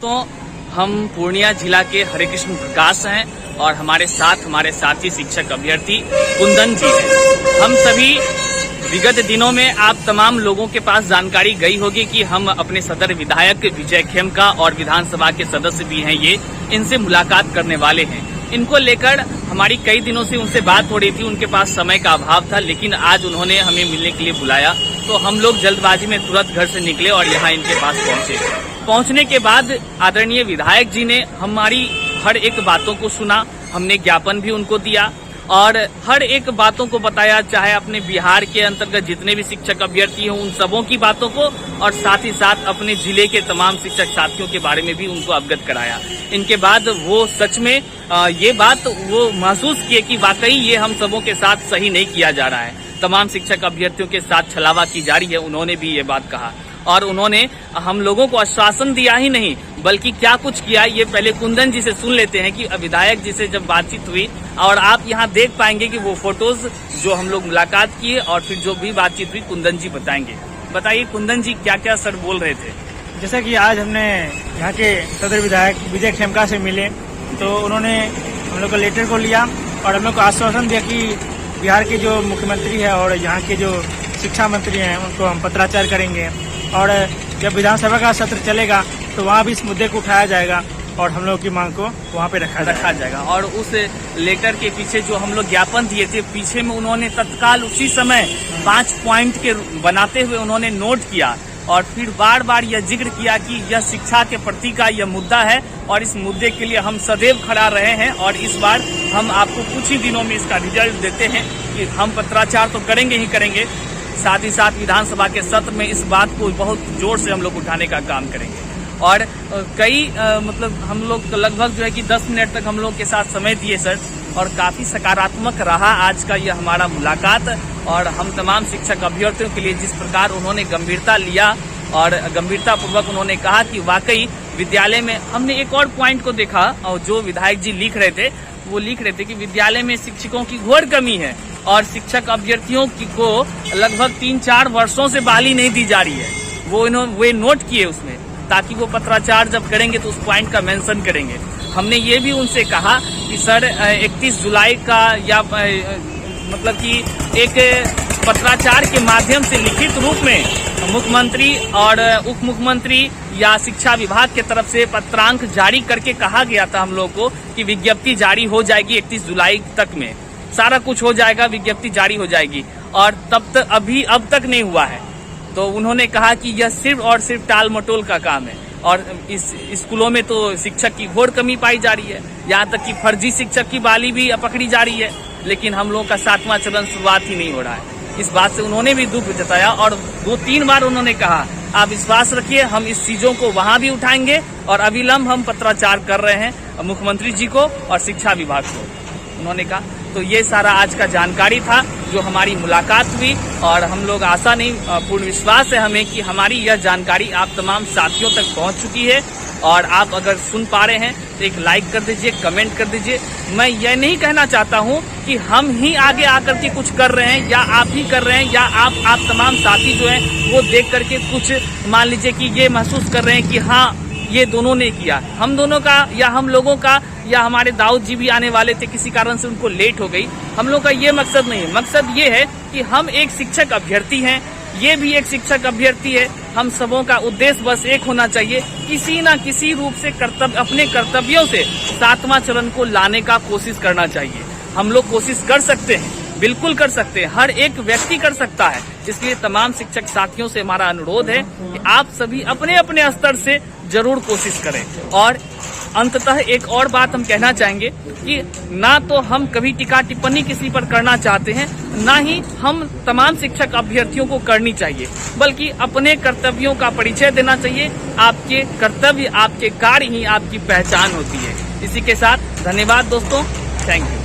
तो हम पूर्णिया जिला के हरे कृष्ण प्रकाश हैं और हमारे साथी शिक्षक अभ्यर्थी कुंदन जी हैं। हम सभी विगत दिनों में आप तमाम लोगों के पास जानकारी गई होगी कि हम अपने सदर विधायक विजय खेमका और विधानसभा के सदस्य भी हैं, ये इनसे मुलाकात करने वाले हैं। इनको लेकर हमारी कई दिनों से उनसे बात हो रही थी, उनके पास समय का अभाव था, लेकिन आज उन्होंने हमें मिलने के लिए बुलाया तो हम लोग जल्दबाजी में तुरंत घर से निकले और यहाँ इनके पास पहुंचे। पहुंचने के बाद आदरणीय विधायक जी ने हमारी हर एक बातों को सुना, हमने ज्ञापन भी उनको दिया और हर एक बातों को बताया, चाहे अपने बिहार के अंतर्गत जितने भी शिक्षक अभ्यर्थी हों उन सबों की बातों को, और साथ ही साथ अपने जिले के तमाम शिक्षक साथियों के बारे में भी उनको अवगत कराया। इनके बाद वो सच में ये बात वो महसूस किए कि वाकई ये हम सबों के साथ सही नहीं किया जा रहा है, तमाम शिक्षक अभ्यर्थियों के साथ छलावा की जा रही है। उन्होंने भी ये बात कहा और उन्होंने हम लोगों को आश्वासन दिया ही नहीं बल्कि क्या कुछ किया, ये पहले कुंदन जी से सुन लेते हैं कि विधायक जी से जब बातचीत हुई, और आप यहाँ देख पाएंगे कि वो फोटोज जो हम लोग मुलाकात किए और फिर जो भी बातचीत हुई कुंदन जी बताएंगे। बताइए कुंदन जी, क्या क्या सर बोल रहे थे? जैसा कि आज हमने यहाँ के सदर विधायक विजय खेमका से मिले तो उन्होंने हम लोग का लेटर को लिया और हम लोग को आश्वासन दिया कि बिहार के जो मुख्यमंत्री है और यहाँ के जो शिक्षा मंत्री हैं उनको हम पत्राचार करेंगे और जब विधानसभा का सत्र चलेगा तो वहाँ भी इस मुद्दे को उठाया जाएगा और हम लोग की मांग को वहाँ पे रखा जाएगा। और उस लेटर के पीछे जो हम लोग ज्ञापन दिए थे, पीछे में उन्होंने तत्काल उसी समय 5 पॉइंट के बनाते हुए उन्होंने नोट किया और फिर बार बार यह जिक्र किया कि यह शिक्षा के प्रति का यह मुद्दा है और इस मुद्दे के लिए हम सदैव खड़ा रहे हैं और इस बार हम आपको कुछ ही दिनों में इसका रिजल्ट देते हैं कि हम पत्राचार तो करेंगे ही करेंगे, साथ ही साथ विधानसभा के सत्र में इस बात को बहुत जोर से हम लोग उठाने का काम करेंगे। और कई मतलब हम लोग लगभग जो है कि 10 मिनट तक हम लोग के साथ समय दिए सर, और काफी सकारात्मक रहा आज का यह हमारा मुलाकात। और हम तमाम शिक्षक अभ्यर्थियों के लिए जिस प्रकार उन्होंने गंभीरता लिया और गंभीरता पूर्वक उन्होंने कहा कि वाकई विद्यालय में हमने एक और पॉइंट को देखा और जो विधायक जी लिख रहे थे वो लिख रहे थे कि विद्यालय में शिक्षकों की घोर कमी है और शिक्षक अभ्यर्थियों को लगभग 3-4 वर्षों से बहाली नहीं दी जा रही है। वो नोट किए उसमें, ताकि वो पत्राचार जब करेंगे तो उस पॉइंट का मेंशन करेंगे। हमने ये भी उनसे कहा कि सर 31 जुलाई का या मतलब कि एक पत्राचार के माध्यम से लिखित रूप में मुख्यमंत्री और उप मुख्यमंत्री या शिक्षा विभाग की तरफ से पत्रांक जारी करके कहा गया था हम लोग को कि विज्ञप्ति जारी हो जाएगी 31 जुलाई तक में, सारा कुछ हो जाएगा, विज्ञप्ति जारी हो जाएगी, और तब तक अब तक नहीं हुआ है। तो उन्होंने कहा कि यह सिर्फ और सिर्फ टाल मटोल का काम है और इस स्कूलों में तो शिक्षक की घोर कमी पाई जा रही है, यहाँ तक कि फर्जी शिक्षक की बहाली भी पकड़ी जा रही है, लेकिन हम लोगों का 7वां चरण शुरुआत ही नहीं हो रहा है। इस बात से उन्होंने भी दुख जताया और 2-3 बार उन्होंने कहा आप विश्वास रखिए, हम इस चीजों को वहां भी उठाएंगे और अविलंब हम पत्राचार कर रहे हैं मुख्यमंत्री जी को और शिक्षा विभाग को, उन्होंने कहा। तो ये सारा आज का जानकारी था जो हमारी मुलाकात हुई और हम लोग आशा नहीं पूर्ण विश्वास है हमें कि हमारी यह जानकारी आप तमाम साथियों तक पहुंच चुकी है। और आप अगर सुन पा रहे हैं तो एक लाइक कर दीजिए, कमेंट कर दीजिए। मैं यह नहीं कहना चाहता हूं कि हम ही आगे आकर के कुछ कर रहे हैं या आप ही कर रहे हैं या आप तमाम साथी जो हैं वो देख करके कुछ मान लीजिए कि ये महसूस कर रहे हैं कि हाँ ये दोनों ने किया, हम दोनों का या हम लोगों का या हमारे दाऊद जी भी आने वाले थे, किसी कारण से उनको लेट हो गई। हम लोग का ये मकसद नहीं है, मकसद ये है कि हम एक शिक्षक अभ्यर्थी हैं, ये भी एक शिक्षक अभ्यर्थी है, हम सबों का उद्देश्य बस एक होना चाहिए, किसी न किसी रूप से अपने कर्तव्यों से 7वां चरण को लाने का कोशिश करना चाहिए। हम लोग कोशिश कर सकते हैं, बिल्कुल कर सकते हैं, हर एक व्यक्ति कर सकता है। इसलिए तमाम शिक्षक साथियों से हमारा अनुरोध है कि आप सभी अपने अपने स्तर से जरूर कोशिश करें। और अंततः एक और बात हम कहना चाहेंगे कि ना तो हम कभी टीका टिप्पणी किसी पर करना चाहते हैं, ना ही हम तमाम शिक्षक अभ्यर्थियों को करनी चाहिए, बल्कि अपने कर्तव्यों का परिचय देना चाहिए। आपके कर्तव्य, आपके कार्य ही आपकी पहचान होती है। इसी के साथ धन्यवाद दोस्तों, थैंक यू।